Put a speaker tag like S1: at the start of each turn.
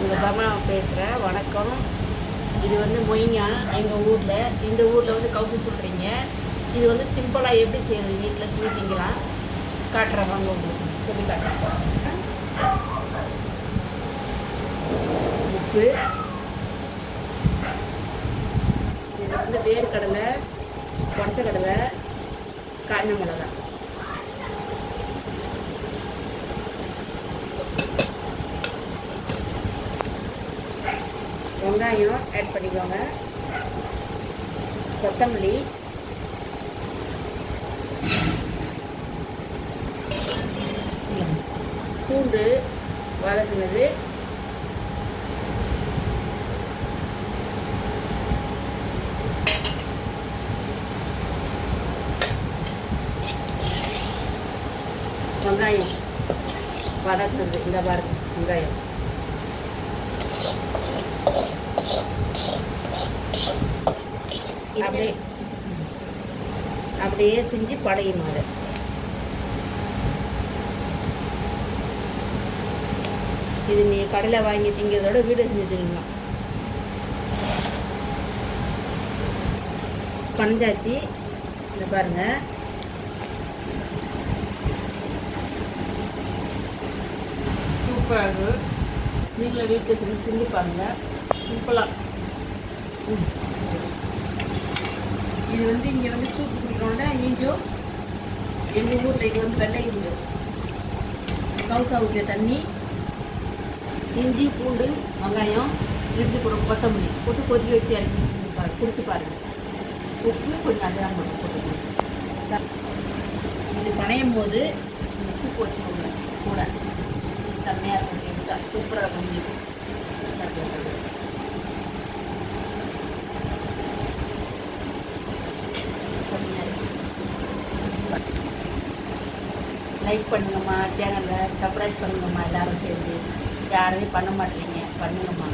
S1: உங்கள் பர்மா பேசுகிறேன். வணக்கம். இது வந்து மொய்ங்கா எங்கள் ஊரில். இந்த ஊரில் வந்து கவுசி சொல்கிறீங்க. இது வந்து சிம்பிளாக எப்படி செய்யறது வீட்டில் ஸ்வீட்டிங்கெலாம் காட்டுறேன் வாங்க, உங்களுக்கு சொல்லி காட்டுறேன். உப்பு, இது வந்து வேர்க்கடலை, உடச்ச கடலை, காஞ்ச மிளகாய், வெங்காயம் ஆட் பண்ணிக்கோங்க, கொத்தமல்லி, பூண்டு வதக்குனது, வெங்காயம் வதக்குனது, இந்த பாருங்க வெங்காயம், அப்படியே செஞ்சு படையணும். அதை இது நீ கடையில் வாங்கி திங்கிறதோட வீடு செஞ்சு திங்கலாம். பஞ்சாச்சி இந்த பாருங்க. சூப்பராக இருக்குது. நீங்களும் வீட்டில் செஞ்சு திங்கி பாருங்கள். சிம்பிளாக. இது வந்து இங்கே வந்து சூப்பு குடிக்கிறோம்னா இஞ்சோ, எங்கள் ஊரில் இது வந்து வெள்ளை இஞ்சோ, கவுசா ஊற்றிய தண்ணி, இஞ்சி, பூண்டு, வெங்காயம், இடிச்சு போட கொத்தமல்லி போட்டு கொதிக்க வச்சு இறக்கி குடிச்சு பாருங்கள். உப்பு கொஞ்சம் அதிகம் போட்டு இது பனையும் போது இந்த சூப்பு வச்சுக்கோங்க கூட. செம்மையாக இருக்கும், டேஸ்ட்டாக சூப்பராக இருக்கும். லைக் பண்ணுங்கம்மா, சேனலை சப்ஸ்கிரைப் பண்ணுங்கம்மா. எல்லோரும் சேர்ந்து. யாருமே பண்ண மாட்டேறீங்க, பண்ணுங்கம்மா.